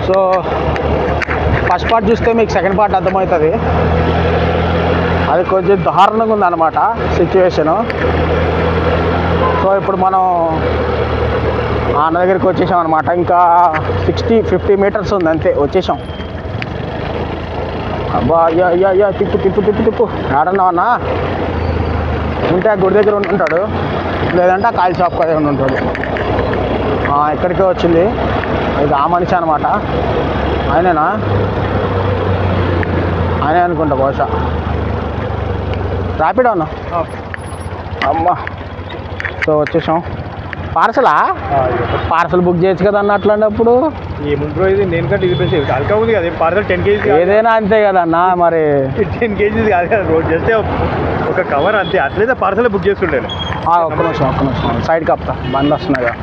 So first part చూస్తే మీకు second part అర్థమవుతుంది. అది కొంచెం దారుణంగా ఉందన్నమాట సిచ్యువేషను. సో ఇప్పుడు మనం అన్న దగ్గరికి వచ్చేసాం అనమాట. ఇంకా 50 మీటర్స్ ఉంది అంతే, వచ్చేసాం. అబ్బా అయ్యా అయ్యా అయ్యా తిప్పు తిప్పు తిప్పు తిప్పు. ఏడన్నావన్నా ఉంటే గుడి దగ్గర ఉంటుంటాడు, లేదంటే ఆ కాయల షాప్ కదా ఉంటాడు. ఇక్కడికే వచ్చింది. ఇది ఆ మనిషి అనమాట. ఆయనేనా? ఆయనే అనుకుంటా బహుశా. ర్యాపిడో అన్నా. అమ్మా సో వచ్చేసాం. పార్సలా? పార్సల్ బుక్ చేయొచ్చు కదా అన్న అట్లాంటప్పుడు. ఏముంటుందో ఇది నేను కంటే ఇది పెంచి అల్కా ఉంది కదా పార్సల్ 10 kg. ఏదైనా అంతే కదా అన్న. మరి 10 kg కాదు కదా, రోజు చేస్తే ఒక కవర్ అంతే. అట్లయితే పార్సల్ బుక్ చేసుకుంటాను. ఒక్క నిమిషం సైడ్ కప్తా, బంద్ వస్తున్నాయిగా.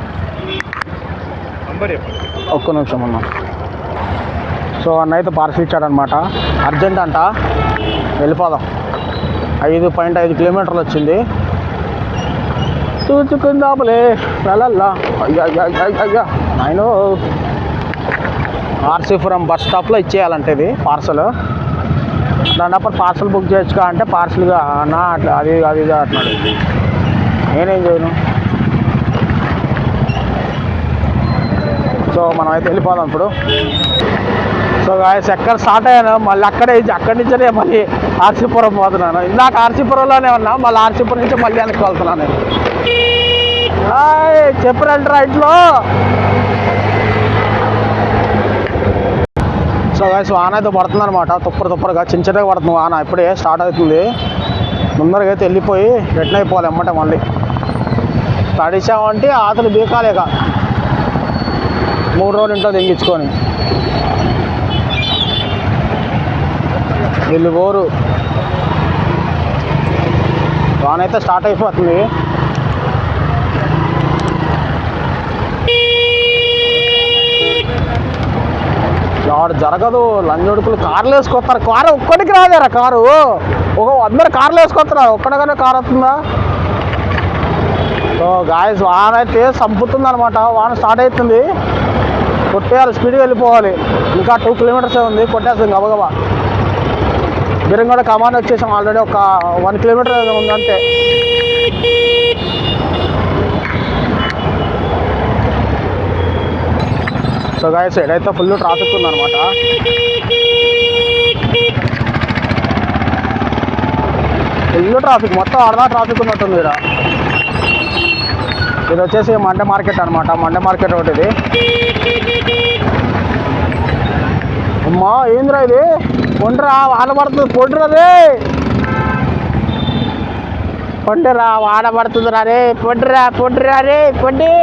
ఒక్క నిమిషం అన్న. సో అన్న అయితే పార్సల్ ఇచ్చాడనమాట. అర్జెంట్ అంట, వెళ్ళిపోదాం. 5.5 కిలోమీటర్లు వచ్చింది. చూచుకుందాములే వెళ్ళల్లా. అయ్యా అయ్యా ఆయన ఆర్సీపురం బస్ స్టాప్లో ఇచ్చేయాలంటే ఇది పార్సల్. దాంట్లో పార్సల్ బుక్ చేయొచ్చుగా అంటే పార్సల్గా అన్నా అట్లా అది అంటున్నాడు. నేనేం చేయను. సో మనం అయితే వెళ్ళిపోదాం ఇప్పుడు. సో గాయస్ ఎక్కడ స్టార్ట్ అయ్యాను మళ్ళీ అక్కడి నుంచే మళ్ళీ ఆర్సీపురం పోతున్నాను. ఇందాక ఆర్సీపురంలోనే ఉన్నా, మళ్ళీ ఆర్సీపురం నుంచి మళ్ళీ వెనక్కి వెళ్తున్నాను నేను. చెప్పరండి రైట్లో. సో గాయస్ వాన అయితే పడుతుంది అనమాట. తుప్పరగా చిన్నగా పడుతుంది వాన. ఇప్పుడే స్టార్ట్ అవుతుంది. ముందరగా అయితే వెళ్ళిపోయి రిటర్న్ అయిపోవాలి అన్నమాట. మళ్ళీ తడిసామంటే ఆతలు బీకాలేక 3 రోజులు ఇంట్లో తెంగించుకొని వీళ్ళు పోరు. వాన అయితే స్టార్ట్ అయిపోతుంది. వాడు జరగదు. లంజోడుకులు కార్లు వేసుకొస్తారు. కారు ఒక్కడికి రాదేరా కారు. అందరు కార్లు వేసుకొస్తారు, ఒక్కడిగానే కారు వస్తుందా? సో గాయస్ వాన అయితే చంపుతుంది అనమాట. వాన స్టార్ట్ అవుతుంది. కొట్టేయాలి, స్పీడ్గా వెళ్ళిపోవాలి. ఇంకా 2 కిలోమీటర్సే ఉంది, కొట్టేస్తాం గబగబా. బిరంగూడ కమాండ్ వచ్చేసాం ఆల్రెడీ. ఒక 1 కిలోమీటర్ ఉంది అంతే. సో గాయస్ ఎడైతే ఫుల్ ట్రాఫిక్ ఉందన్నమాట. ఫుల్ ట్రాఫిక్, మొత్తం ఆడదా ట్రాఫిక్ ఉన్నట్టుంది ఇక్కడ. ఇది వచ్చేసి మండే మార్కెట్ అనమాట. మండే మార్కెట్ ఒకటి ఇది. అమ్మా ఏందిరా ఇది? కొండ్రా వాన పడుతుంది. పొండ్రదే పొండిరా, వాన పడుతుందిరా రే. పొండ్రా రే పొండి.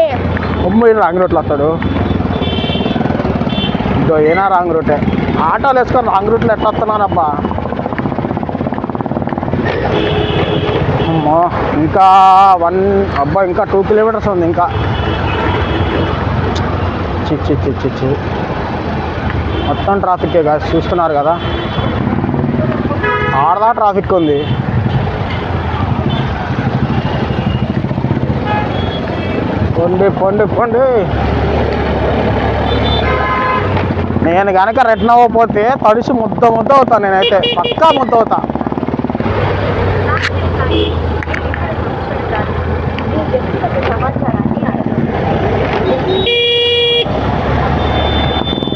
అమ్మ ఈయన రాంగ్ రూట్లో వస్తాడు. ఇంకో ఏనా రాంగ్ రూటే. ఆటోలు వేసుకొని రాంగ్ రూట్లో ఎట్లా వస్తున్నానబ్బా. అమ్మో ఇంకా 2 కిలోమీటర్స్ ఉంది ఇంకా. చిచ్చి మొత్తం ట్రాఫిక్కే కాదు, చూస్తున్నారు కదా. ఆడదా ట్రాఫిక్ ఉంది. పొండి. నేను కనుక రిటర్న్ అవ్వకపోతే తడిసి ముద్ద అవుతాను. నేనైతే పక్కా ముద్ద అవుతా.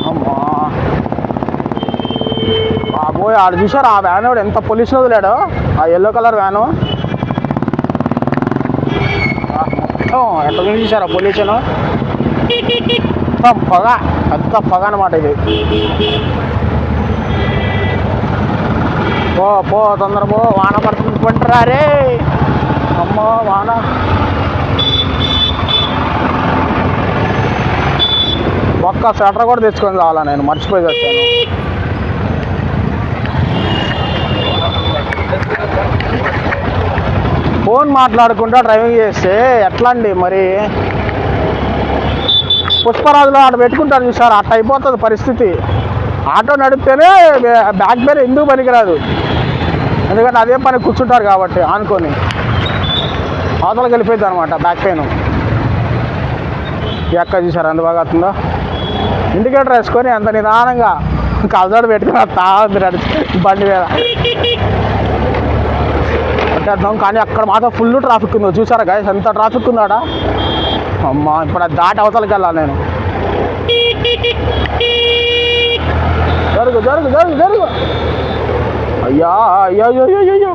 అమ్మా బాబోయ్, ఆడ చూసారు ఆ వ్యాన్ వాడు ఎంత పొల్యూషన్ వదిలాడు. ఆ ఎల్లో కలర్ వ్యాను మొత్తం ఎట్లా చూసారు ఆ పొల్యూషన్. మొత్తం పెద్ద పొగ అనమాట ఇది. పో తొందర పో, వాన పడుతుంది. పంటరా రే. అమ్మో వాన. ఒక్క స్వెటర్ కూడా తెచ్చుకొని రావాలా, నేను మర్చిపోయి వచ్చాను. ఫోన్ మాట్లాడుకుంటా డ్రైవింగ్ చేస్తే ఎట్లా అండి మరి? పుష్పరాజులో ఆడ పెట్టుకుంటారు చూసారు, అట్లా అయిపోతుంది పరిస్థితి. ఆటో నడిపితేనే బ్యాక్ బేర్ ఎందుకు పనికిరాదు, ఎందుకంటే అదే పని కూర్చుంటారు కాబట్టి ఆనుకొని అవతలకి వెళ్ళిపోయింది అనమాట బ్యాక్ పెయిన్. ఎక్క చూసారు ఎంత బాగా అవుతుందో. ఇండికేటర్ వేసుకొని అంత నిదానంగా కలజోడు పెట్టుకుని వస్తా ఉంది బండి మీద పట్టేద్దాం. కానీ అక్కడ మాత్రం ఫుల్ ట్రాఫిక్ ఉందో చూసారా గాయస్, ఎంత ట్రాఫిక్ ఉందాడ. అమ్మా ఇప్పుడు అది దాటి అవతలకి వెళ్ళాలి నేను. జరుగు జరుగు జరుగు జరుగు. అయ్యా అయ్యో అయ్యో అయ్యో అయ్యో.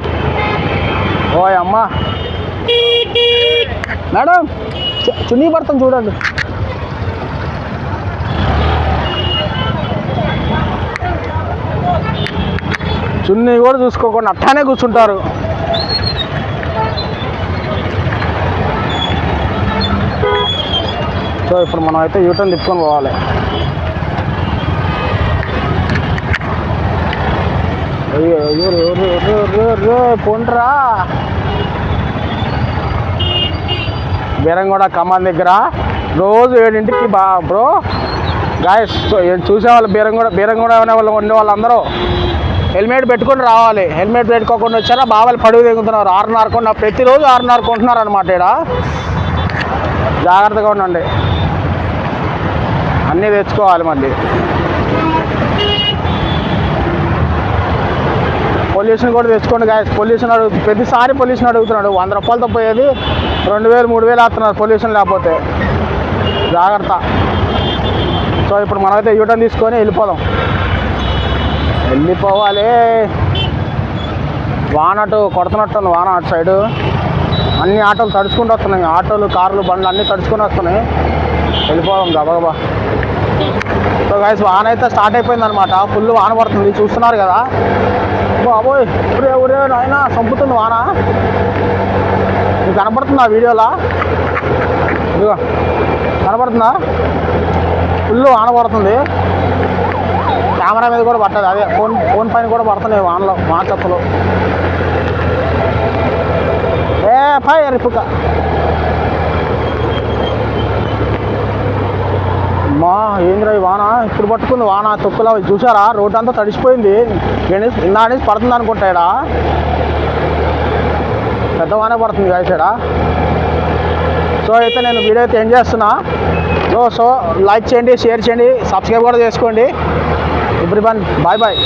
ఓయ్ అమ్మా మేడం చున్నీ పడతాం చూడండి. చున్నీ కూడా చూసుకోకుండా అట్టానే కూర్చుంటారు. సో ఇప్పుడు మనం అయితే యూటర్న్ తిప్పుకొని పోవాలి. అయ్యో పోండ్రా. బీరంగూడ కమాన్ దగ్గర రోజు 7ంటికి బ్రో గాయస్ చూసేవాళ్ళు బీరంగూడ అనే వాళ్ళు ఉండే వాళ్ళందరూ హెల్మెట్ పెట్టుకొని రావాలి. హెల్మెట్ పెట్టుకోకుండా వచ్చారా బావాలు పడుగు దిగుతున్నారు. 6:30 కొన్న ప్రతిరోజు 6:30 కొంటున్నారు అనమాట. ఇక్కడ జాగ్రత్తగా ఉండండి, అన్నీ తెచ్చుకోవాలి. మళ్ళీ పొల్యూషన్ కూడా తెచ్చుకోండి గాయస్. పొల్యూషన్ ప్రతిసారి పొల్యూషన్ అడుగుతున్నాడు. 100 రూపాయలతో పోయేది 2000 3000 వేస్తున్నారు పొల్యూషన్ లేకపోతే. జాగ్రత్త. సో ఇప్పుడు మనమైతే యూటర్న్ తీసుకొని వెళ్ళిపోవాలి. వాన అటు కొడుతున్నట్టుంది, వాన అటు సైడు అన్ని ఆటోలు తడుచుకుంటూ వస్తున్నాయి. ఆటోలు కార్లు బండ్లు అన్నీ తడుచుకొని వస్తున్నాయి. వెళ్ళిపోదాం గబగబా. సో గైస్ వాన అయితే స్టార్ట్ అయిపోయింది అనమాట. ఫుల్ వాన పడుతుంది చూస్తున్నారు కదా. బాబోయ్ ఊరే నాయన చంపుతుంది వాన. మీకు కనపడుతుందా వీడియోలా? ఇదిగో కనపడుతుందా? ఫుల్ వాన పడుతుంది. కెమెరా మీద కూడా పట్టదు, అదే ఫోన్ పైన కూడా పడుతున్నాయి వానలో, వాన చెప్పులు. రిపుక అమ్మా ఏంద్రా ఈ వాన ఇప్పుడు పట్టుకుంది. వాన తొక్కులా చూసారా, రోడ్డు అంతా తడిసిపోయింది. ఇలా అనేసి పడుతుంది అనుకుంటాడా. పెద్ద వానే పడుతుంది కాయసాడా. సో అయితే నేను వీడియో అయితే ఎండ్ చేస్తున్నా. సో లైక్ చేయండి, షేర్ చేయండి, సబ్స్క్రైబ్ కూడా చేసుకోండి. Everyone bye bye.